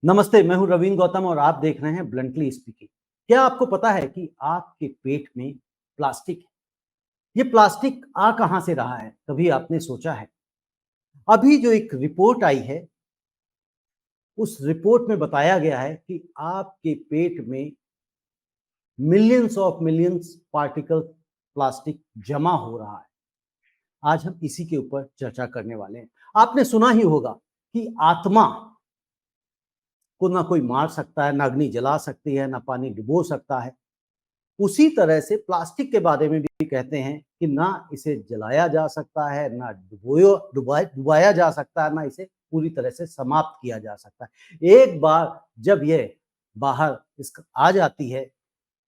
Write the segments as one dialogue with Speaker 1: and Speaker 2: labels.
Speaker 1: नमस्ते, मैं हूं रवीन गौतम और आप देख रहे हैं ब्लंटली स्पीकिंग। क्या आपको पता है कि आपके पेट में प्लास्टिक है? ये प्लास्टिक आ कहां से रहा है? कभी आपने सोचा है? अभी जो एक रिपोर्ट आई है, उस रिपोर्ट में बताया गया है कि आपके पेट में मिलियंस पार्टिकल प्लास्टिक जमा हो रहा है। आज हम इसी के ऊपर चर्चा करने वाले हैं। आपने सुना ही होगा कि आत्मा को ना कोई मार सकता है, ना अग्नि जला सकती है, ना पानी डुबो सकता है। उसी तरह से प्लास्टिक के बारे में भी कहते हैं कि ना इसे जलाया जा सकता है, ना डुबाया जा सकता है, ना इसे पूरी तरह से समाप्त किया जा सकता है। एक बार जब ये बाहर इसका आ जाती है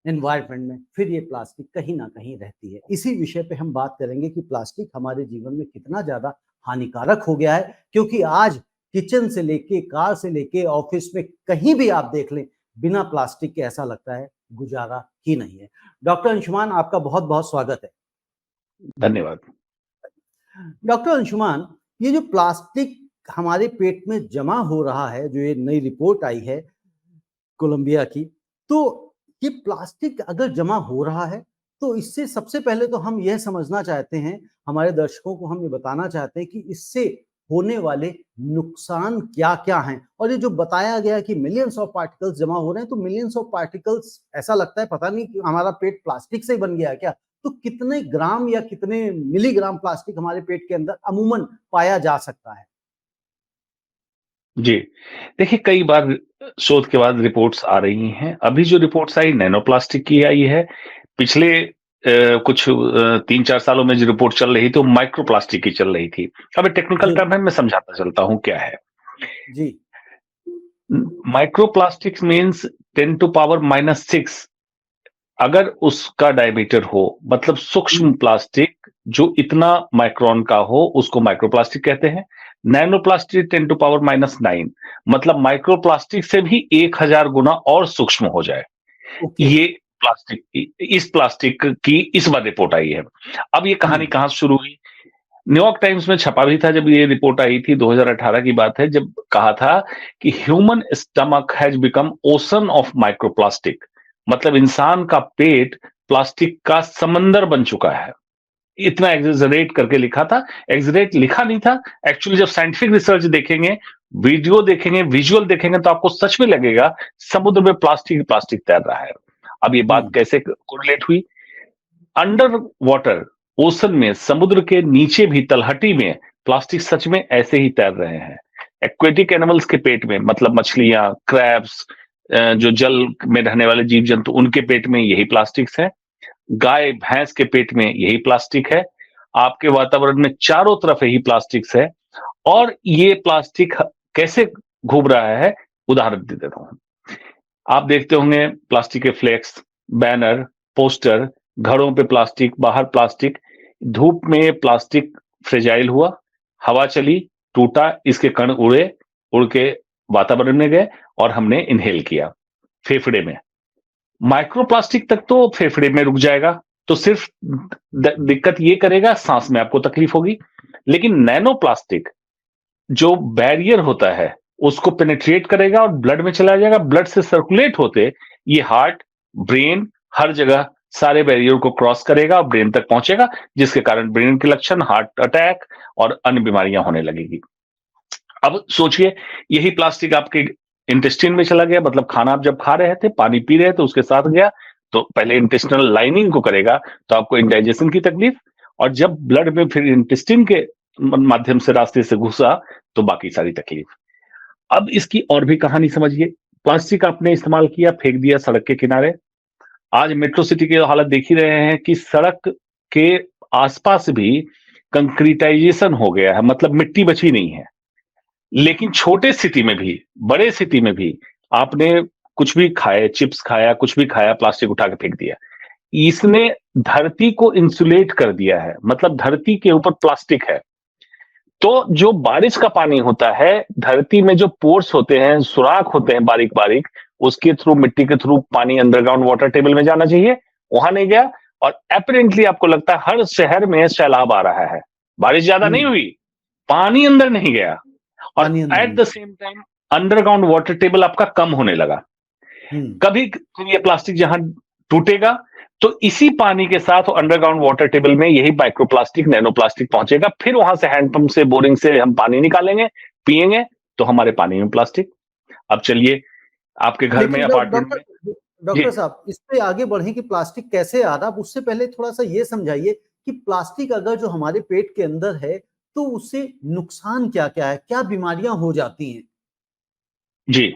Speaker 1: एनवायरनमेंट में, फिर ये प्लास्टिक कहीं ना कहीं रहती है। इसी विषय पे हम बात करेंगे कि प्लास्टिक हमारे जीवन में कितना ज्यादा हानिकारक हो गया है, क्योंकि आज किचन से लेके, कार से लेके, ऑफिस में कहीं भी आप देख लें, बिना प्लास्टिक के ऐसा लगता है गुजारा ही नहीं है। डॉक्टर अंशुमान, आपका बहुत बहुत स्वागत है।
Speaker 2: धन्यवाद।
Speaker 1: डॉक्टर अंशुमान, ये जो प्लास्टिक हमारे पेट में जमा हो रहा है, जो ये नई रिपोर्ट आई है कोलंबिया की, तो ये प्लास्टिक अगर जमा हो रहा है तो इससे सबसे पहले तो हम यह समझना चाहते हैं, हमारे दर्शकों को हम ये बताना चाहते हैं कि इससे होने वाले नुकसान क्या क्या हैं। और ये जो बताया गया कि मिलियंस ऑफ पार्टिकल्स जमा हो रहे हैं, तो मिलियंस ऑफ पार्टिकल्स, ऐसा लगता है पता नहीं कि हमारा पेट प्लास्टिक से ही बन गया है क्या? तो कितने ग्राम या कितने मिलीग्राम प्लास्टिक हमारे पेट के अंदर अमूमन पाया जा सकता है?
Speaker 2: जी, देखिए कई बार शोध के बाद रिपोर्ट्स आ रही हैं। अभी जो रिपोर्ट्स आई नैनो प्लास्टिक की आई है। पिछले कुछ 3-4 सालों में जो रिपोर्ट चल रही थी वो माइक्रो प्लास्टिक की चल रही थी। अब टेक्निकल
Speaker 1: जी
Speaker 2: टर्म है, मैं समझाता चलता हूँ क्या है।
Speaker 1: जी
Speaker 2: micro plastics means 10 to power -6 अगर उसका डायमीटर हो, मतलब सूक्ष्म प्लास्टिक जो इतना माइक्रोन का हो, उसको माइक्रोप्लास्टिक कहते हैं। नैनो प्लास्टिक 10 टू पावर -9 मतलब माइक्रोप्लास्टिक से भी 1000 गुना और सूक्ष्म हो जाए।
Speaker 1: ओके।
Speaker 2: ये प्लास्टिक, इस प्लास्टिक की इस बार रिपोर्ट आई है। अब ये कहानी कहां से शुरू हुई? न्यूयॉर्क टाइम्स में छपा भी था जब ये रिपोर्ट आई थी, 2018 की बात है, जब कहा था कि human stomach has become ocean of microplastic, मतलब इंसान का पेट प्लास्टिक का समंदर बन चुका है। इतना एग्जरेट करके लिखा था। एग्जरेट लिखा नहीं था, एक्चुअली जब साइंटिफिक रिसर्च देखेंगे, वीडियो देखेंगे, विजुअल देखेंगे, तो आपको सच में लगेगा समुद्र में प्लास्टिक प्लास्टिक तैर रहा है। अब ये बात कैसे कोरिलेट हुई? अंडर वाटर, ओशन में, समुद्र के नीचे भी, तलहटी में प्लास्टिक सच में ऐसे ही तैर रहे हैं। एक्वेटिक एनिमल्स के पेट में, मतलब मछलियां, क्रैब्स, जो जल में रहने वाले जीव जंतु, उनके पेट में यही प्लास्टिक्स है। गाय भैंस के पेट में यही प्लास्टिक है। आपके वातावरण में चारों तरफ यही प्लास्टिक्स है। और ये प्लास्टिक कैसे घूम रहा है, उदाहरण दे देता हूं। आप देखते होंगे प्लास्टिक के फ्लेक्स, बैनर, पोस्टर, घरों पे प्लास्टिक, बाहर प्लास्टिक। धूप में प्लास्टिक फ्रेजाइल हुआ, हवा चली, टूटा, इसके कण उड़े, उड़ के वातावरण में गए और हमने इनहेल किया फेफड़े में। माइक्रोप्लास्टिक तक तो फेफड़े में रुक जाएगा, तो सिर्फ दिक्कत ये करेगा, सांस में आपको तकलीफ होगी। लेकिन नैनो प्लास्टिक जो बैरियर होता है उसको पेनिट्रेट करेगा और ब्लड में चला जाएगा। ब्लड से सर्कुलेट होते ये हार्ट, ब्रेन, हर जगह सारे बैरियर को क्रॉस करेगा और ब्रेन तक पहुंचेगा, जिसके कारण ब्रेन के लक्षण, हार्ट अटैक और अन्य बीमारियां होने लगेगी। अब सोचिए, यही प्लास्टिक आपके इंटेस्टाइन में चला गया, मतलब खाना आप जब खा रहे थे, पानी पी रहे थे, उसके साथ गया, तो पहले इंटेस्टिनल लाइनिंग को करेगा, तो आपको इंडाइजेशन की तकलीफ, और जब ब्लड में फिर इंटेस्टिन के माध्यम से, रास्ते से घुसा, तो बाकी सारी तकलीफ। अब इसकी और भी कहानी समझिए। प्लास्टिक आपने इस्तेमाल किया, फेंक दिया सड़क के किनारे। आज मेट्रो सिटी की हालत देख ही रहे हैं कि सड़क के आसपास भी कंक्रीटाइजेशन हो गया है, मतलब मिट्टी बची नहीं है। लेकिन छोटे सिटी में भी, बड़े सिटी में भी, आपने कुछ भी खाए, चिप्स खाया, कुछ भी खाया, प्लास्टिक उठा के फेंक दिया। इसने धरती को इंसुलेट कर दिया है, मतलब धरती के ऊपर प्लास्टिक है। तो जो बारिश का पानी होता है, धरती में जो पोर्स होते हैं, सुराख होते हैं बारीक बारीक, उसके थ्रू, मिट्टी के थ्रू पानी अंडरग्राउंड वाटर टेबल में जाना चाहिए, वहां नहीं गया। और अपरेंटली आपको लगता है हर शहर में सैलाब आ रहा है। बारिश ज्यादा नहीं हुई, पानी अंदर नहीं गया। और at the same time underground water table आपका कम होने लगा। कभी ये प्लास्टिक जहां टूटेगा तो इसी पानी के साथ अंडरग्राउंड वाटर टेबल में यही माइक्रोप्लास्टिक, नैनो प्लास्टिक पहुंचेगा, फिर वहां से हैंडपंप से, बोरिंग से हम पानी निकालेंगे, पिएंगे, तो हमारे पानी में प्लास्टिक। अब चलिए आपके घर में,
Speaker 1: लेकिन
Speaker 2: अपार्टमेंट में।
Speaker 1: डॉक्टर साहब, इस पे आगे बढ़े कि प्लास्टिक कैसे आ रहा, उससे पहले थोड़ा सा ये समझाइए कि प्लास्टिक अगर जो हमारे पेट के अंदर है तो उससे नुकसान क्या क्या है, क्या बीमारियां हो जाती हैं?
Speaker 2: जी,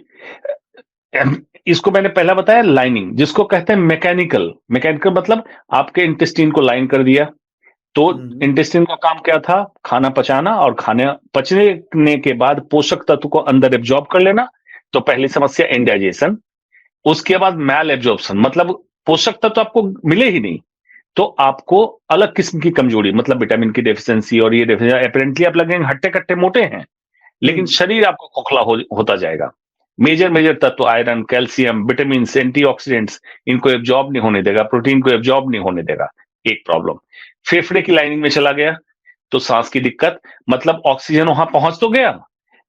Speaker 2: इसको मैंने पहला बताया, लाइनिंग जिसको कहते हैं मैकेनिकल। मैकेनिकल मतलब आपके इंटेस्टाइन को लाइन कर दिया, तो इंटेस्टाइन का काम क्या था? खाना पचाना, और खाने पचने के बाद पोषक तत्व को अंदर एब्जॉर्ब कर लेना। तो पहली समस्या इंडाइजेशन। उसके बाद मैल एब्जॉर्प्शन, मतलब पोषक तत्व आपको मिले ही नहीं, तो आपको अलग किस्म की कमजोरी, मतलब विटामिन की डेफिशिएंसी, और ये डेफिशिएंसी अपेरेंटली आप लगेंगे हट्टे कट्टे मोटे हैं, लेकिन शरीर आपको खोखला होता जाएगा। मेजर तत्व आयरन, कैल्शियम, विटामिन, एंटीऑक्सीडेंट्स, इनको एब्जॉर्ब नहीं होने देगा, प्रोटीन को एब्जॉर्ब नहीं होने देगा। एक प्रॉब्लम। फेफड़े की लाइनिंग में चला गया तो सांस की दिक्कत, मतलब ऑक्सीजन वहां पहुंच तो गया,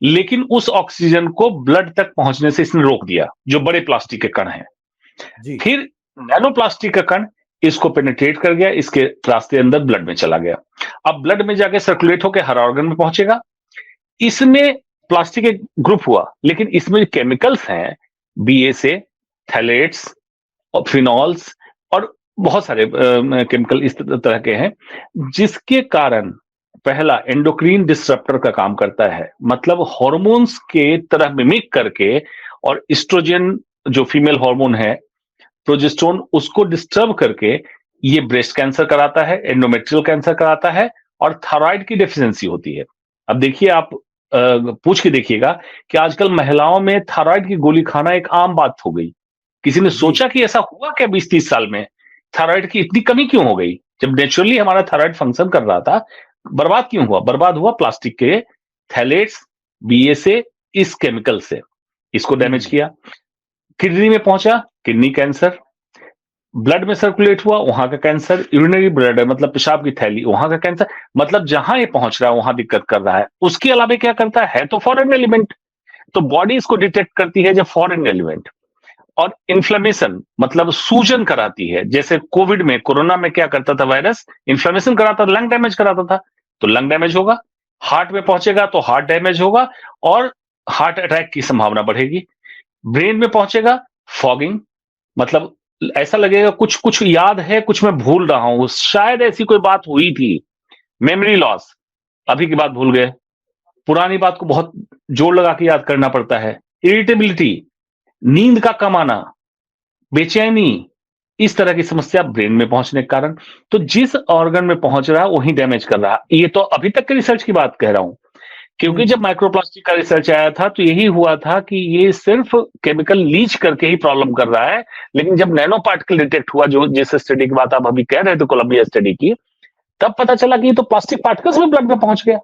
Speaker 2: लेकिन उस ऑक्सीजन को ब्लड तक पहुंचने से इसने रोक दिया, जो बड़े प्लास्टिक के कण हैं। फिर नैनो प्लास्टिक का कण इसको पेनिट्रेट कर गया, इसके रास्ते अंदर ब्लड में चला गया। अब ब्लड में जाके सर्कुलेट होकर हर ऑर्गन में पहुंचेगा। इसमें प्लास्टिक एक ग्रुप हुआ, लेकिन इसमें जो केमिकल्स हैं, BSA, थैलेट्स और फिनॉल्स और बहुत सारे केमिकल इस तरह के हैं, जिसके कारण पहला एंडोक्रीन डिसरप्टर का काम करता है, मतलब हार्मोन्स के तरह मिमिक करके, और एस्ट्रोजन जो फीमेल हार्मोन है, प्रोजेस्टेरोन, उसको डिस्टर्ब करके ये ब्रेस्ट कैंसर कराता है, एंडोमेट्रियल कैंसर कराता है, और थायराइड की डेफिशिएंसी होती है। अब देखिए, आप पूछ के देखिएगा कि आजकल महिलाओं में थायराइड की गोली खाना एक आम बात हो गई। किसी ने सोचा कि ऐसा हुआ क्या 20-30 साल में? थायराइड की इतनी कमी क्यों हो गई? जब नेचुरली हमारा थायराइड फंक्शन कर रहा था, बर्बाद क्यों हुआ? बर्बाद हुआ प्लास्टिक के थैलेट्स, BSA, इस केमिकल से। इसको डैमेज किया, किडनी में पहुंचा, किडनी कैंसर, ब्लड में सर्कुलेट हुआ, वहां का कैंसर, यूरिनरी ब्लैडर मतलब पेशाब की थैली, वहां का कैंसर, मतलब जहां ये पहुंच रहा है वहां दिक्कत कर रहा है। उसके अलावा क्या करता है तो फॉरेन एलिमेंट, तो बॉडी इसको डिटेक्ट करती है जब फॉरेन एलिमेंट। और इन्फ्लेमेशन मतलब सूजन कराती है, जैसे कोविड में, कोरोना में क्या करता था वायरस? इन्फ्लेमेशन कराता था, लंग डैमेज कराता था, तो लंग डैमेज होगा। हार्ट में पहुंचेगा तो हार्ट डैमेज होगा और हार्ट अटैक की संभावना बढ़ेगी। ब्रेन में पहुंचेगा, फॉगिंग, मतलब ऐसा लगेगा कुछ कुछ याद है, कुछ मैं भूल रहा हूं, शायद ऐसी कोई बात हुई थी। मेमोरी लॉस, अभी की बात भूल गए, पुरानी बात को बहुत जोर लगा के याद करना पड़ता है। इरिटेबिलिटी, नींद का कम आना, बेचैनी, इस तरह की समस्या ब्रेन में पहुंचने के कारण। तो जिस ऑर्गन में पहुंच रहा है वही डैमेज कर रहा है। ये तो अभी तक के रिसर्च की बात कह रहा हूं, क्योंकि जब माइक्रोप्लास्टिक का रिसर्च आया था तो यही हुआ था कि ये सिर्फ केमिकल लीच करके ही प्रॉब्लम कर रहा है, लेकिन जब नैनो पार्टिकल डिटेक्ट हुआ, जो जिस स्टडी की बात आप अभी कह रहे थे, कोलंबिया स्टडी की, तब पता चला कि ये तो प्लास्टिक पार्टिकल्स भी ब्लड में पहुंच गया।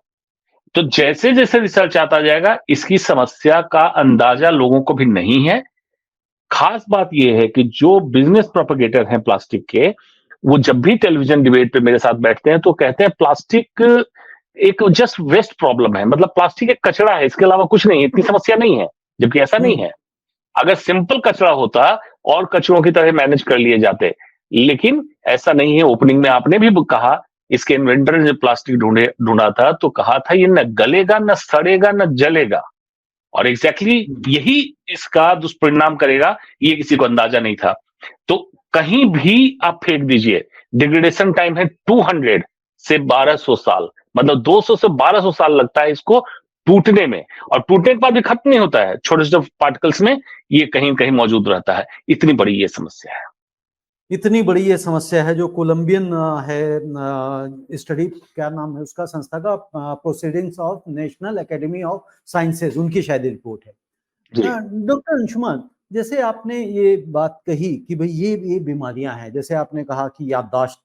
Speaker 2: तो जैसे जैसे रिसर्च आता जाएगा, इसकी समस्या का अंदाजा लोगों को भी नहीं है। खास बात यह है कि जो बिजनेस प्रोपेगेटर हैं प्लास्टिक के, वो जब भी टेलीविजन डिबेट पे मेरे साथ बैठते हैं तो कहते हैं प्लास्टिक एक जस्ट वेस्ट प्रॉब्लम है, मतलब प्लास्टिक एक कचरा है, इसके अलावा कुछ नहीं, इतनी समस्या नहीं है। जबकि ऐसा नहीं है। अगर सिंपल कचरा होता और कचरों की तरह मैनेज कर लिए जाते, लेकिन ऐसा नहीं है। ओपनिंग में आपने भी कहा, इसके इन्वेंटर ने प्लास्टिक ढूंढा था तो कहा था ये न गलेगा, न सड़ेगा, न जलेगा, और एग्जैक्टली यही इसका दुष्परिणाम करेगा, ये किसी को अंदाजा नहीं था। तो कहीं भी आप फेंक दीजिए, डिग्रेडेशन टाइम है 200 से 1200 साल, मतलब 200 से 1200 साल लगता है इसको टूटने में, और टूटने के बाद भी खत्म नहीं होता है, छोटे छोटे पार्टिकल्स में ये कहीं कहीं मौजूद रहता है। इतनी बड़ी ये समस्या है।
Speaker 1: इतनी बड़ी ये समस्या है, जो कोलंबियन है स्टडी, क्या नाम है उसका संस्था का, proceedings of national academy of sciences, उनकी शायद रिपोर्ट है। डॉक्टर अंशुमान, जैसे आपने ये बात कही कि भाई ये बीमारियां हैं, जैसे आपने कहा कि याददाश्त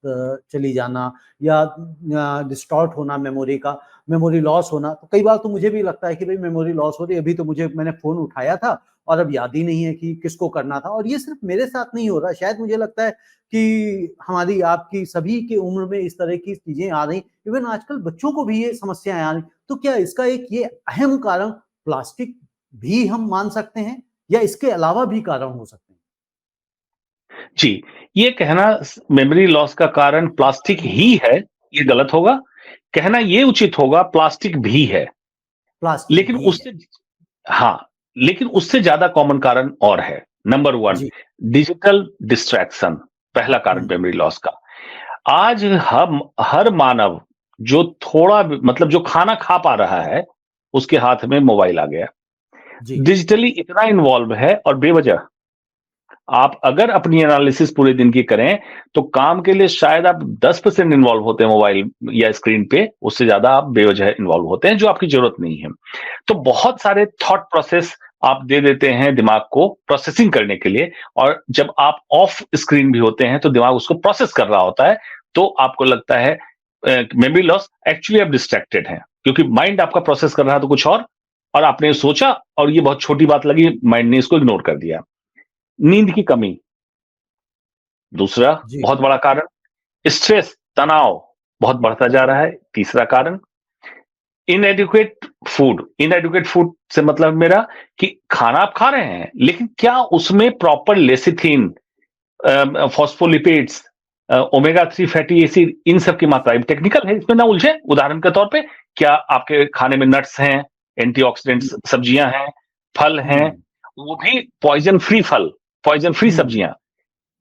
Speaker 1: चली जाना या डिस्टॉर्ट होना मेमोरी का, मेमोरी लॉस होना, तो कई बार तो मुझे भी लगता है कि भाई मेमोरी लॉस हो रही है, अभी तो मैंने फोन उठाया था और अब याद ही नहीं है कि किसको करना था। और ये सिर्फ मेरे साथ नहीं हो रहा, शायद मुझे लगता है कि हमारी आपकी सभी की उम्र में इस तरह की चीजें आ रही, इवन आजकल बच्चों को भी ये समस्याएं आ रही। तो क्या इसका एक ये अहम कारण प्लास्टिक भी हम मान सकते हैं या इसके अलावा भी कारण हो सकते हैं?
Speaker 2: जी, ये कहना मेमोरी लॉस का कारण प्लास्टिक ही है, ये गलत होगा। कहना ये उचित होगा प्लास्टिक भी है।
Speaker 1: प्लास्टिक
Speaker 2: लेकिन
Speaker 1: भी है।
Speaker 2: उससे हाँ, लेकिन उससे ज्यादा कॉमन कारण और है। नंबर 1
Speaker 1: जी।
Speaker 2: डिजिटल डिस्ट्रैक्शन, पहला कारण
Speaker 1: हम्म।
Speaker 2: मेमोरी लॉस का। आज हम हर मानव जो थोड़ा मतलब जो खाना खा पा रहा है, उसके हाथ में मोबाइल आ गया।
Speaker 1: जी।
Speaker 2: डिजिटली इतना इन्वॉल्व है और बेवजह आप अगर अपनी एनालिसिस पूरे दिन की करें, तो काम के लिए शायद आप 10% इन्वॉल्व होते हैं मोबाइल या स्क्रीन पे, उससे ज्यादा आप बेवजह इन्वॉल्व होते हैं, जो आपकी जरूरत नहीं है। तो बहुत सारे थॉट प्रोसेस आप दे देते हैं दिमाग को प्रोसेसिंग करने के लिए, और जब आप ऑफ स्क्रीन भी होते हैं, तो दिमाग उसको प्रोसेस कर रहा होता है, तो आपको लगता है मेमोरी लॉस। एक्चुअली आप डिस्ट्रैक्टेड हैं, क्योंकि माइंड आपका प्रोसेस कर रहा है तो कुछ और आपने सोचा, और ये बहुत छोटी बात लगी, माइंड ने इसको इग्नोर कर दिया। नींद की कमी दूसरा
Speaker 1: जी।
Speaker 2: बहुत बड़ा कारण, स्ट्रेस तनाव बहुत बढ़ता जा रहा है तीसरा कारण, इनएडुकेट फूड से मतलब मेरा कि खाना आप खा रहे हैं, लेकिन क्या उसमें proper lecithin, phospholipids, omega 3 fatty acid, इन सब की मात्रा टेक्निकल है, इसमें ना उलझे। उदाहरण के तौर पे, क्या आपके खाने में नट्स हैं, एंटीऑक्सीडेंट्स सब्जियां हैं, फल हैं,
Speaker 1: हम्म।
Speaker 2: वो भी पॉइजन फ्री फल, पॉइजन फ्री
Speaker 1: हम्म।
Speaker 2: सब्जियां,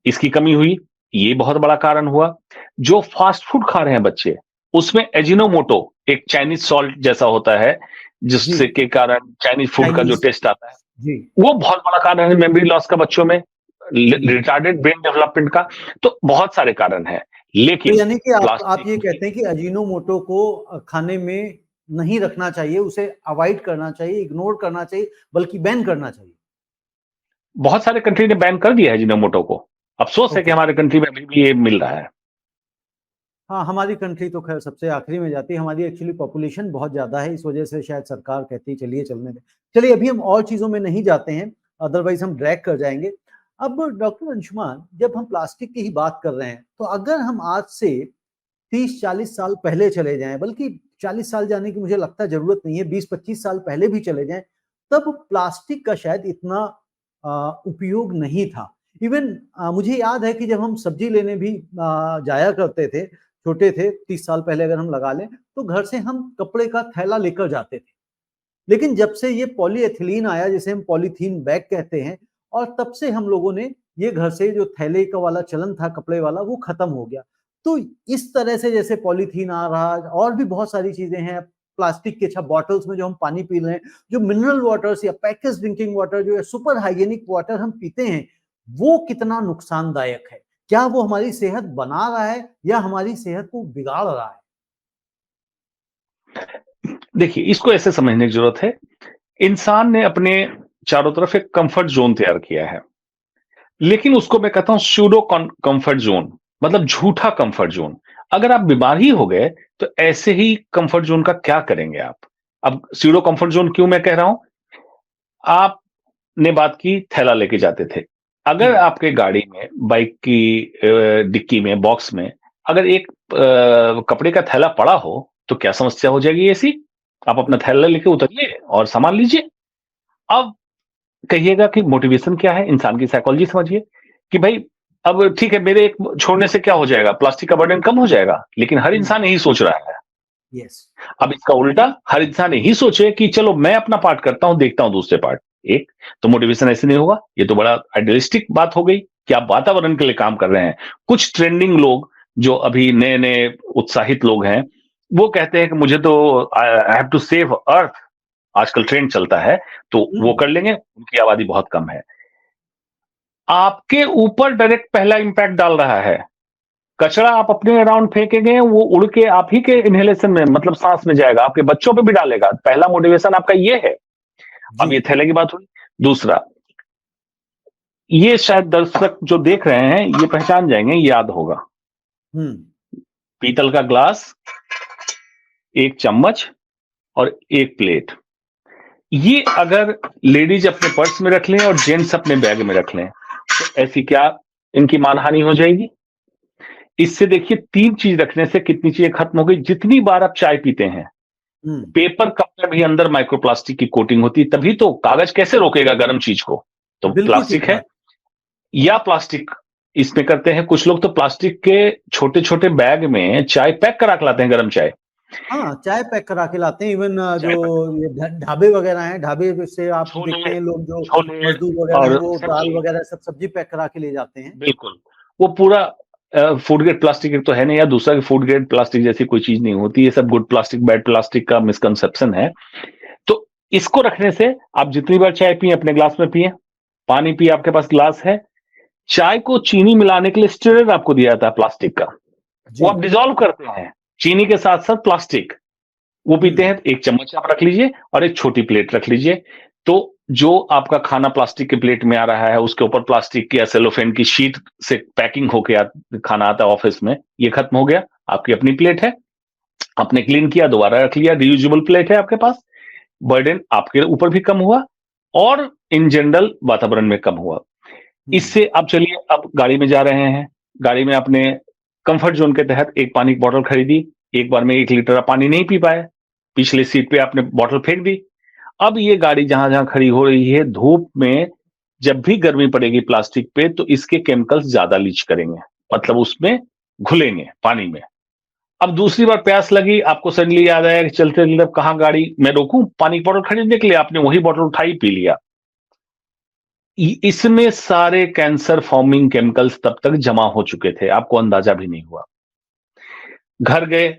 Speaker 2: इसकी कमी हुई, ये बहुत बड़ा कारण हुआ। जो फास्ट फूड खा रहे हैं बच्चे, उसमें एजिनोमोटो, एक चाइनीज सॉल्ट जैसा होता है,
Speaker 1: जी।
Speaker 2: जिससे के कारण चाइनीज फूड का जो
Speaker 1: चाइनीज।
Speaker 2: टेस्ट आता है,
Speaker 1: जी।
Speaker 2: वो बहुत बड़ा कारण है मेमोरी लॉस का बच्चों में,
Speaker 1: जी।
Speaker 2: रिटार्डेड ब्रेन डेवलपमेंट का। तो बहुत सारे कारण हैं,
Speaker 1: तो
Speaker 2: लेकिन
Speaker 1: यानी कि आप ये
Speaker 2: प्लास्टिक
Speaker 1: कहते हैं कि अजीनोमोटो को खाने में नहीं रखना चाहिए, उसे अवॉइड करना चाहिए, इग्नोर करना चाहिए, बल्कि बैन करना चाहिए।
Speaker 2: बहुत सारे कंट्री ने बैन कर दिया है अजीनोमोटो को। अफसोस है कि
Speaker 1: ओके।
Speaker 2: हमारे कंट्री में अभी भी ये मिल रहा है।
Speaker 1: हाँ, हमारी कंट्री तो खैर सबसे आखिरी में जाती है। हमारी एक्चुअली पॉपुलेशन बहुत ज़्यादा है, इस वजह से शायद सरकार कहती है चलिए चलने दें। चलिए अभी हम और चीज़ों में नहीं जाते हैं, अदरवाइज़ हम ड्रैग कर जाएँगे। अब डॉक्टर अंशुमान, जब हम प्लास्टिक की ही बात कर रहे हैं, तो अगर हम आज से 30-40 साल पहले चले जाएँ, बल्कि 40 साल जाने की मुझे लगता है ज़रूरत नहीं है, 20-25 साल पहले भी चले जाएँ, तब प्लास्टिक का शायद इतना उपयोग नहीं था। इवन मुझे याद है कि जब हम सब्जी लेने भी जाया करते थे, छोटे थे, 30 साल पहले अगर हम लगा लें, तो घर से हम कपड़े का थैला लेकर जाते थे। लेकिन जब से ये पॉलीएथिलीन आया, जिसे हम पॉलीथीन बैग कहते हैं, और तब से हम लोगों ने ये घर से जो थैले का वाला चलन था कपड़े वाला, वो खत्म हो गया। तो इस तरह से जैसे पॉलीथीन आ रहा, और भी बहुत सारी चीजें हैं, प्लास्टिक के अच्छा बॉटल्स में जो हम पानी पी रहे हैं, जो मिनरल वाटर्स या पैकेज ड्रिंकिंग वाटर जो है, सुपर हाइजीनिक वाटर हम पीते हैं, वो कितना नुकसानदायक है? क्या वो हमारी सेहत बना रहा है या हमारी सेहत को बिगाड़ रहा है?
Speaker 2: देखिए, इसको ऐसे समझने की जरूरत है, इंसान ने अपने चारों तरफ एक कंफर्ट जोन तैयार किया है, लेकिन उसको मैं कहता हूं सूडो कंफर्ट जोन, मतलब झूठा कंफर्ट जोन। अगर आप बीमार ही हो गए, तो ऐसे ही कंफर्ट जोन का क्या करेंगे आप? अब सूडो कंफर्ट जोन क्यों मैं कह रहा हूं? आपने बात की थैला लेके जाते थे, अगर
Speaker 1: हम्म।
Speaker 2: आपके गाड़ी में, बाइक की डिक्की में, बॉक्स में अगर एक कपड़े का थैला पड़ा हो, तो क्या समस्या हो जाएगी ऐसी? आप अपना
Speaker 1: बिल्कुल।
Speaker 2: थैला लेके उतरिए और सामान लीजिए। अब कहिएगा कि मोटिवेशन क्या है, इंसान की साइकोलॉजी समझिए कि भाई, अब ठीक है, मेरे एक छोड़ने से क्या हो जाएगा, प्लास्टिक का बर्डन कम हो जाएगा, लेकिन हर
Speaker 1: हम्म।
Speaker 2: इंसान यही सोच रहा है।
Speaker 1: यस।
Speaker 2: अब इसका उल्टा, हर इंसान यही सोचे कि चलो मैं अपना पार्ट करता हूं, देखता हूं दूसरे पार्ट। एक तो मोटिवेशन ऐसे नहीं होगा, ये तो बड़ा आइडियलिस्टिक बात हो गई कि आप वातावरण के लिए काम कर रहे हैं। कुछ ट्रेंडिंग लोग, जो अभी नए नए उत्साहित लोग हैं, वो कहते हैं कि मुझे तो I have to save earth, आजकल ट्रेंड चलता है, तो वो कर लेंगे, उनकी आबादी बहुत कम है। आपके ऊपर डायरेक्ट पहला इंपैक्ट डाल रहा है। कचरा आप अपने अराउंड फेंकेंगे, वो उड़ के आप ही के इनहेलेशन में, मतलब सांस में जाएगा, आपके बच्चों पे भी डालेगा। पहला मोटिवेशन आपका ये है।
Speaker 1: जी।
Speaker 2: अब ये थैले की बात हुई। दूसरा, ये शायद दर्शक जो देख रहे हैं ये पहचान जाएंगे, याद होगा,
Speaker 1: हम्म।
Speaker 2: पीतल का ग्लास, एक चम्मच और एक प्लेट। ये अगर लेडीज अपने पर्स में रख लें और जेंट्स अपने बैग में रख लें, तो ऐसी क्या इनकी मानहानि हो जाएगी? इससे देखिए, तीन चीज रखने से कितनी चीजें खत्म हो गई। जितनी बार आप चाय पीते हैं, पेपर कप में भी अंदर माइक्रोप्लास्टिक की कोटिंग होती है, तभी तो कागज कैसे रोकेगा गर्म चीज को? तो
Speaker 1: बिल्कुल
Speaker 2: प्लास्टिक
Speaker 1: ठीक
Speaker 2: है
Speaker 1: बात।
Speaker 2: या प्लास्टिक इसमें करते हैं। कुछ लोग तो प्लास्टिक के छोटे छोटे बैग में चाय पैक करा के लाते हैं, गर्म चाय।
Speaker 1: हाँ, चाय पैक करा के लाते हैं। इवन जो
Speaker 2: चाय पैक,
Speaker 1: ये ढाबे वगैरह हैं, ढाबे से आप देखते
Speaker 2: छोले
Speaker 1: हैं लोग जो
Speaker 2: छोले
Speaker 1: मजदूर वगैरह हैं,
Speaker 2: और
Speaker 1: वो दाल
Speaker 2: सब्जी,
Speaker 1: वगैरह सब सब्जी पैक करा के ले जाते हैं।
Speaker 2: बिल्कुल। वो पूरा फूड ग्रेड प्लास्टिक तो है नहीं, या दूसरा फूड ग्रेड प्लास्टिक जैसी कोई चीज नहीं होती। ये सब गुड प्लास्टिक बैड प्लास्टिक का मिसकंसेप्शन है। तो इसको रखने से आप जितनी बार चाय पिए अपने ग्लास में पिए, पानी पिए आपके पास ग्लास है। चाय को चीनी मिलाने के लिए स्टिरर आपको दिया जाता है प्लास्टिक का, वो
Speaker 1: जी।
Speaker 2: आप डिजोल्व करते हैं चीनी के साथ साथ प्लास्टिक, वो पीते हैं। एक चम्मच आप रख लीजिए और एक छोटी प्लेट रख लीजिए। तो जो आपका खाना प्लास्टिक के प्लेट में आ रहा है, उसके ऊपर प्लास्टिक या सेलोफेन की शीट से पैकिंग होके खाना आता है ऑफिस में, ये खत्म हो गया। आपकी अपनी प्लेट है, आपने क्लीन किया, दोबारा रख लिया, रियूजेबल प्लेट है आपके पास। बर्डन आपके ऊपर भी कम हुआ और इन जनरल वातावरण में कम हुआ। इससे अब चलिए, अब गाड़ी में जा रहे हैं, गाड़ी में आपने कंफर्ट जोन के तहत एक पानी की बोतल खरीदी, एक बार में 1 लीटर आप पानी नहीं पी पाए, पिछले सीट पे आपने बोतल फेंक दी। अब ये गाड़ी जहां जहां खड़ी हो रही है, धूप में जब भी गर्मी पड़ेगी प्लास्टिक पे, तो इसके केमिकल्स ज्यादा लीच करेंगे, मतलब उसमें घुलेंगे पानी में। अब दूसरी बार प्यास लगी, आपको सडनली याद आया कि चलते चलते कहाँ गाड़ी मैं रोकूं पानी की बोतल खरीदने के लिए, आपने वही बोतल उठाई पी लिया। इसमें सारे कैंसर फॉर्मिंग केमिकल्स तब तक जमा हो चुके थे, आपको अंदाजा भी नहीं हुआ। घर गए,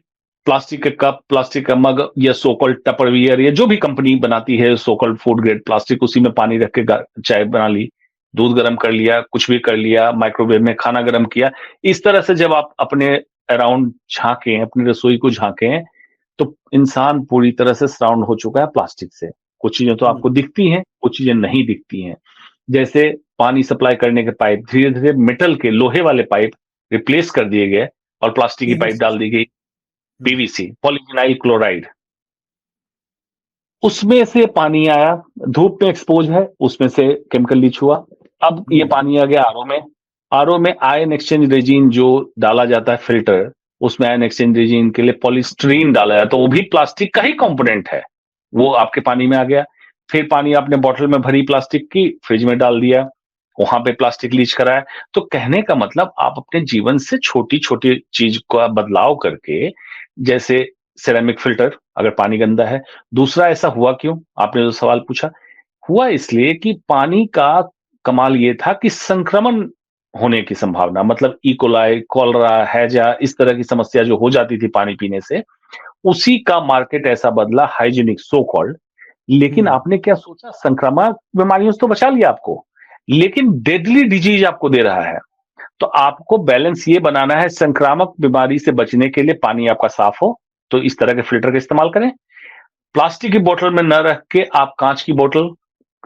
Speaker 2: प्लास्टिक के कप, प्लास्टिक का मग, या सोकल टपरवियर, या जो भी कंपनी बनाती है सोकल फूड ग्रेड प्लास्टिक, उसी में पानी रख के चाय बना ली, दूध गर्म कर लिया, कुछ भी कर लिया, माइक्रोवेव में खाना गर्म किया। इस तरह से जब आप अपने अराउंड झांकें, अपनी रसोई को झांकें, तो इंसान पूरी तरह से सराउंड हो चुका है प्लास्टिक से। कुछ चीजें तो आपको दिखती हैं, कुछ चीजें नहीं दिखती हैं। जैसे पानी सप्लाई करने के पाइप धीरे धीरे मेटल के, लोहे वाले पाइप रिप्लेस कर दिए गए और प्लास्टिक की पाइप
Speaker 1: पीवीसी।
Speaker 2: डाल दी गई, पीवीसी, पॉलीविनाइल क्लोराइड। उसमें से पानी आया, धूप में एक्सपोज है, उसमें से केमिकल लीच हुआ। अब ये पानी आ गया आरओ में। आरओ में आयन एक्सचेंज रेजिन जो डाला जाता है फिल्टर, उसमें आयन एक्सचेंज रेजिन के लिए पॉलीस्टीरीन डाला जाता है, तो वो भी प्लास्टिक का ही कंपोनेंट है, वो आपके पानी में आ गया। फिर पानी आपने बोतल में भरी प्लास्टिक की, फ्रिज में डाल दिया, वहां पे प्लास्टिक लीच कराया। तो कहने का मतलब, आप अपने जीवन से छोटी छोटी चीज का बदलाव करके, जैसे सिरेमिक फिल्टर, अगर पानी गंदा है। दूसरा, ऐसा हुआ क्यों, आपने जो सवाल पूछा, हुआ इसलिए कि पानी का कमाल ये था कि संक्रमण होने की संभावना, मतलब इकोलाई, कॉलरा, हैजा, इस तरह की समस्या जो हो जाती थी पानी पीने से, उसी का मार्केट ऐसा बदला, हाइजीनिक सो कॉल्ड। लेकिन आपने क्या सोचा, संक्रामक बीमारियों से तो बचा लिया आपको, लेकिन डेडली डिजीज आपको दे रहा है। तो आपको बैलेंस ये बनाना है, संक्रामक बीमारी से बचने के लिए पानी आपका साफ हो, तो इस तरह के फिल्टर का इस्तेमाल करें। प्लास्टिक की बोतल में न रख के आप कांच की बोतल,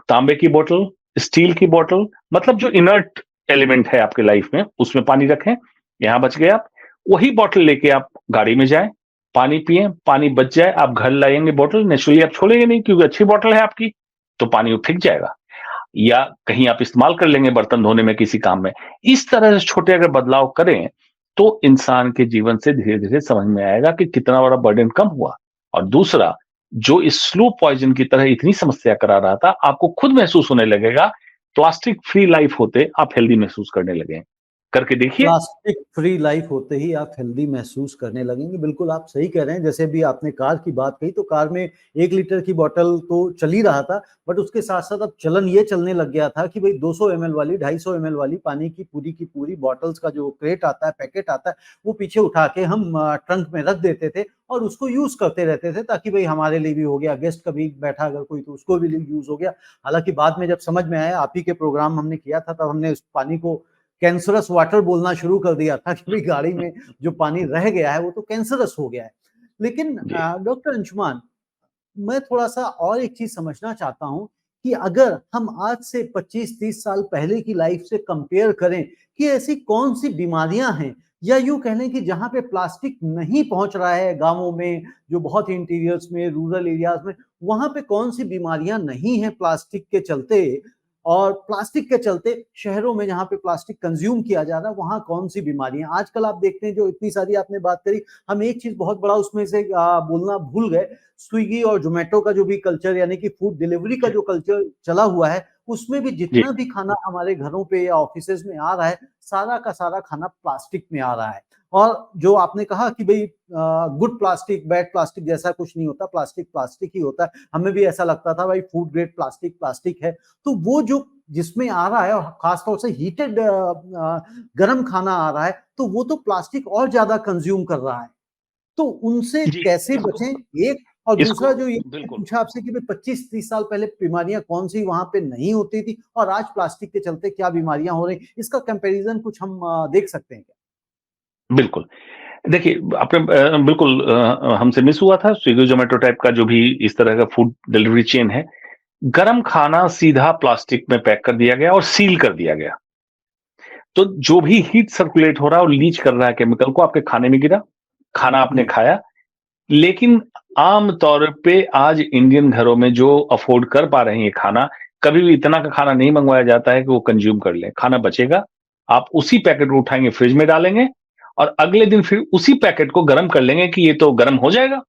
Speaker 2: तांबे की बोतल, स्टील की बोतल, मतलब जो इनर्ट एलिमेंट है आपके लाइफ में, उसमें पानी रखें। यहां बच गए आप। वही बोतल लेके आप गाड़ी में जाएं, पानी पिए, पानी बच जाए, आप घर लाएंगे बोतल, नेचुरली आप छोड़ेंगे नहीं, क्योंकि अच्छी बोतल है आपकी, तो पानी वो फेंक जाएगा, या कहीं आप इस्तेमाल कर लेंगे बर्तन धोने में, किसी काम में। इस तरह से छोटे अगर बदलाव करें, तो इंसान के जीवन से धीरे धीरे समझ में आएगा कि कितना बड़ा बर्डन कम हुआ। और दूसरा, जो इस स्लो पॉइजन की तरह इतनी समस्या करा रहा था, आपको खुद महसूस होने लगेगा, प्लास्टिक फ्री लाइफ होते आप हेल्दी महसूस करने लगे। करके देखिए।
Speaker 1: प्लास्टिक फ्री लाइफ होते ही आप हेल्दी महसूस करने लगेंगे। बिल्कुल आप सही कह रहे हैं। जैसे भी आपने कार की बात कही, तो कार में 1 लीटर की बोतल तो चल ही रहा था, बट उसके साथ साथ अब चलन ये चलने लग गया था कि भाई 200 ml वाली, 250 ml वाली पानी की पूरी बॉटल्स का जो क्रेट आता है, पैकेट आता है, वो पीछे उठा के हम ट्रंक में रख देते थे और उसको यूज करते रहते थे, ताकि भाई हमारे लिए भी हो गया, गेस्ट कभी बैठा अगर कोई तो उसको भी यूज हो गया। हालांकि बाद में जब समझ में आया, आप ही के प्रोग्राम हमने किया था, तब हमने उस पानी को कैंसरस वाटर बोलना शुरू कर दिया था कि भाई गाड़ी में जो पानी रह गया है वो तो कैंसरस हो गया है। लेकिन
Speaker 2: जी।
Speaker 1: डॉक्टर अंशुमान, मैं थोड़ा-सा और एक चीज़ समझना चाहता हूँ कि अगर हम आज से 25-30 साल पहले की लाइफ से कंपेयर करें कि ऐसी कौन-सी बीमारियाँ हैं, या यूँ कह लें कि जहाँ पे प्लास्टिक नहीं पहुँच रहा है गाँवों में, जो बहुत इंटीरियर्स में, रूरल एरियाज़ में, वहाँ पे कौन-सी बीमारियाँ नहीं हैं प्लास्टिक के चलते, और प्लास्टिक के चलते शहरों में जहाँ पे प्लास्टिक कंज्यूम किया जा रहा है वहाँ कौन सी बीमारियां आजकल आप देखते हैं, जो इतनी सारी आपने बात करी, हम एक चीज बहुत बड़ा उसमें से बोलना भूल गए। स्विगी और जोमेटो का जो भी कल्चर, यानी कि फूड डिलीवरी का जो कल्चर चला हुआ है, उसमें भी
Speaker 2: जी
Speaker 1: जितना भी खाना हमारे घरों पे या ऑफिसेज में आ रहा है, सारा का सारा खाना प्लास्टिक में आ रहा है। और जो आपने कहा कि भाई गुड प्लास्टिक बैड प्लास्टिक जैसा कुछ नहीं होता, प्लास्टिक प्लास्टिक ही होता है। हमें भी ऐसा लगता था भाई फूड ग्रेड प्लास्टिक प्लास्टिक है, तो वो जो जिसमें आ रहा है और खासतौर से हीटेड गर्म खाना आ रहा है, तो वो तो प्लास्टिक और ज्यादा कंज्यूम कर रहा है। तो उनसे
Speaker 2: जी
Speaker 1: कैसे
Speaker 2: इसको
Speaker 1: बचें, एक। और
Speaker 2: इसको
Speaker 1: दूसरा जो ये
Speaker 2: बिल्कुल
Speaker 1: पूछा आपसे कि 25-30 साल पहले बीमारियां कौन सी वहां पे नहीं होती थी और आज प्लास्टिक के चलते क्या बीमारियां हो रही, इसका कंपैरिजन कुछ हम देख सकते हैं क्या?
Speaker 2: बिल्कुल। देखिए, आपने बिल्कुल हमसे मिस हुआ था। स्विगी, ज़ोमैटो टाइप का जो भी इस तरह का फूड डिलीवरी चेन है, गरम खाना सीधा प्लास्टिक में पैक कर दिया गया और सील कर दिया गया। तो जो भी हीट सर्कुलेट हो रहा है और लीच कर रहा है केमिकल को, आपके खाने में गिरा, खाना आपने
Speaker 1: हम्म।
Speaker 2: खाया। लेकिन आम तौर पे आज इंडियन घरों में जो अफ़ोर्ड कर पा रहे हैं ये खाना, कभी भी इतना का खाना नहीं मंगवाया जाता है कि वो कंज़्यूम कर लें। खाना बचेगा, आप उसी पैकेट को उठाएँगे, फ्रिज में डालेंगे और अगले दिन फिर उसी पैकेट को गरम कर लेंगे कि ये तो गरम हो जाएगा।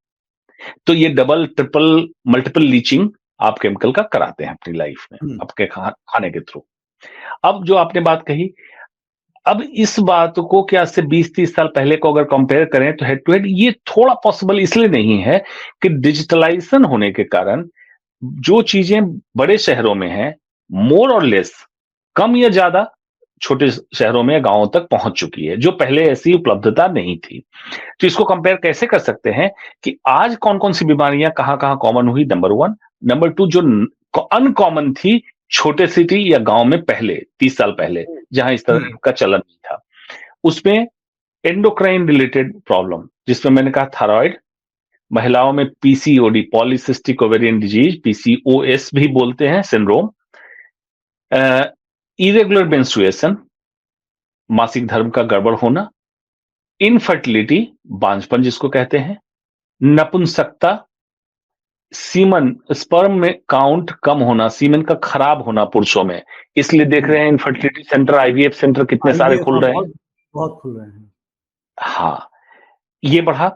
Speaker 2: तो ये डबल, ट्रिपल, मल्टीपल लीचिंग आप केमिकल का कराते हैं अपनी लाइफ में,
Speaker 1: हम्म।
Speaker 2: आपके खाने के थ्रू। अब जो आपने बात कही, अब इस बात को क्या से 20-30 साल पहले को अगर कंपेयर करें तो हेड टू हेड ये थोड़ा पॉसिबल इसलिए नहीं है कि डिजिटलाइजेशन होने के कारण जो चीजें बड़े शहरों में हैं, मोर और लेस, कम या ज्यादा छोटे शहरों में या गांवों तक पहुंच चुकी है, जो पहले ऐसी उपलब्धता नहीं थी। तो इसको कंपेयर कैसे कर सकते हैं कि आज कौन-कौन सी बीमारियां कहां-कहां कॉमन हुई, नंबर 1। नंबर 2, जो अनकॉमन थी छोटे सिटी या गांव में पहले 30 साल पहले, जहां इस तरह
Speaker 1: हम्म।
Speaker 2: का चलन नहीं था, उसमें एंडोक्राइन रिलेटेड प्रॉब्लम, जिसमें मैंने कहा थायराइड, महिलाओं में PCOD, polycystic ovarian disease, PCOS भी बोलते हैं, सिंड्रोम, इरेगुलर मेंस्ट्रुएशन, मासिक धर्म का गड़बड़ होना, इनफर्टिलिटी, बांझपन जिसको कहते हैं, नपुंसकता, सीमन, स्पर्म में काउंट कम होना, सीमन का खराब होना पुरुषों में। इसलिए देख
Speaker 1: हम्म।
Speaker 2: रहे हैं इनफर्टिलिटी सेंटर, आईवीएफ सेंटर कितने सारे
Speaker 1: आईवीएफ,
Speaker 2: खुल
Speaker 1: हाँ,
Speaker 2: रहे हैं।
Speaker 1: बहुत बहुत खुल रहे हैं।
Speaker 2: हाँ, ये बढ़ा।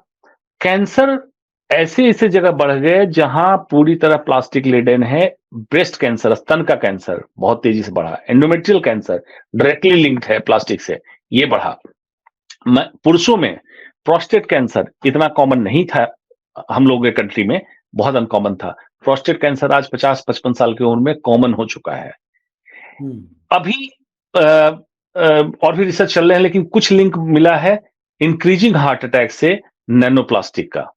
Speaker 2: कैंसर ऐसे ऐसे जगह बढ़ गए जहां पूरी तरह प्लास्टिक लेडन है। ब्रेस्ट कैंसर, स्तन का कैंसर बहुत तेजी से बढ़ा। एंडोमेट्रियल कैंसर डायरेक्टली लिंक्ड है प्लास्टिक से, ये बढ़ा। पुरुषों में प्रोस्टेट कैंसर इतना कॉमन नहीं था हम लोगों के कंट्री में, बहुत अनकॉमन था। प्रोस्टेट कैंसर आज 50-55 साल की उम्र में कॉमन हो चुका है।
Speaker 1: हम्म।
Speaker 2: अभी अ, और भी रिसर्च चल रहे हैं, लेकिन कुछ लिंक मिला है इंक्रीजिंग हार्ट अटैक से नैनोप्लास्टिक का,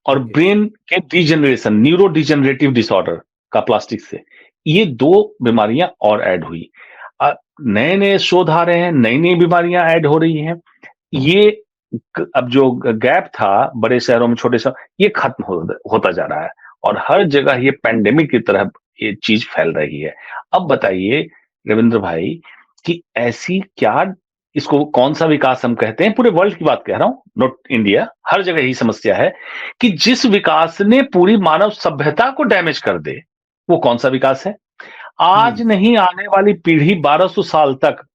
Speaker 2: और
Speaker 1: ओके।
Speaker 2: ब्रेन के डिजेनरेशन, न्यूरो डिजेनरेटिव डिसऑर्डर का प्लास्टिक से। ये 2 बीमारियां और ऐड हुई। नए नए शोध आ रहे हैं, नई नई बीमारियां ऐड हो रही हैं। ये अब जो गैप था बड़े शहरों में छोटे शहर, ये खत्म होता जा रहा है और हर जगह ये पैंडेमिक की तरह ये चीज फैल रही है। अब बताइए रविंद्र भाई कि ऐसी क्या, इसको कौन सा विकास हम कहते हैं, पूरे वर्ल्ड की बात कह रहा हूं, नॉट इंडिया, हर जगह यही समस्या है कि जिस विकास ने पूरी मानव सभ्यता को डैमेज कर दे, वो कौन सा विकास है। आज
Speaker 1: हम्म।
Speaker 2: नहीं, आने वाली पीढ़ी 1200 साल तक,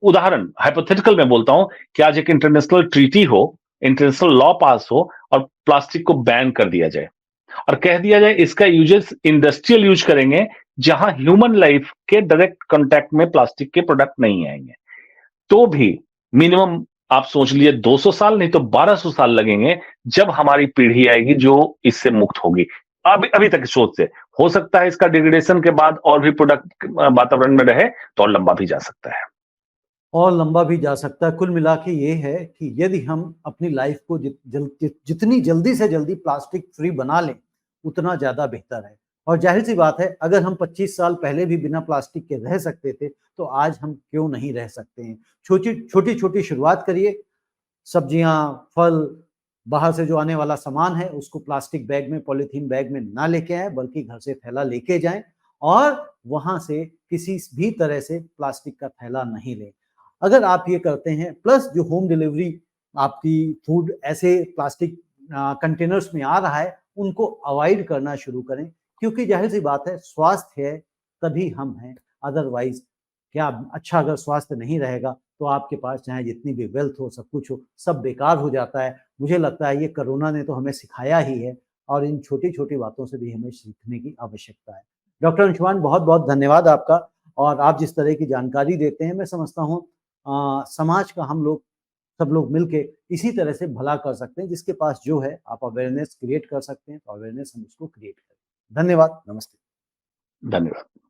Speaker 2: उदाहरण हाइपोथेटिकल में बोलता हूं कि आज एक इंटरनेशनल ट्रीटी हो, इंटरनेशनल लॉ पास हो और प्लास्टिक को बैन कर दिया जाए और कह दिया जाए इसका यूजेस इंडस्ट्रियल यूज करेंगे, जहां ह्यूमन लाइफ के डायरेक्ट कांटेक्ट में प्लास्टिक के प्रोडक्ट नहीं आएंगे, तो भी मिनिमम आप सोच लीजिए 200 साल नहीं तो 1200 साल लगेंगे जब हमारी पीढ़ी आएगी जो इससे मुक्त होगी। अभी अभी तक की सोच से हो सकता है इसका डिग्रेडेशन के बाद और भी प्रोडक्ट वातावरण में रहे तो और लंबा भी जा सकता है।
Speaker 1: और लंबा भी जा सकता है। कुल मिला के ये है कि यदि हम अपनी लाइफ को जितनी जल्दी से जल्दी प्लास्टिक फ्री बना लें, उतना ज़्यादा बेहतर है। और जाहिर सी बात है, अगर हम 25 साल पहले भी बिना प्लास्टिक के रह सकते थे, तो आज हम क्यों नहीं रह सकते हैं। छोटी छोटी छोटी शुरुआत करिए। सब्जियां, फल, बाहर से जो आने वाला सामान है उसको प्लास्टिक बैग में, पॉलीथीन बैग में ना लेके आए, बल्कि घर से थैला लेके जाएं और वहां से किसी भी तरह से प्लास्टिक का थैला नहीं लें। अगर आप ये करते हैं, प्लस जो होम डिलीवरी आपकी फूड ऐसे प्लास्टिक कंटेनर्स में आ रहा है, उनको अवॉइड करना शुरू करें, क्योंकि जाहिर सी बात है, स्वास्थ्य है तभी हम हैं। अदरवाइज क्या अच्छा अगर स्वास्थ्य नहीं रहेगा तो आपके पास चाहे जितनी भी वेल्थ हो, सब कुछ हो, सब बेकार हो जाता है। मुझे लगता है ये कोरोना ने तो हमें सिखाया ही है और इन छोटी-छोटी बातों से भी हमें सीखने की आवश्यकता है। डॉक्टर अंशुमान, बहुत-बहुत धन्यवाद आपका। और आप जिस तरह की जानकारी देते हैं, मैं समझता हूँ समाज का हम लोग सब लोग मिलके इसी तरह से भला कर सकते हैं। जिसके पास जो है आप अवेयरनेस क्रिएट कर सकते हैं, तो अवेयरनेस हम उसको क्रिएट करें। धन्यवाद, नमस्ते।
Speaker 2: धन्यवाद।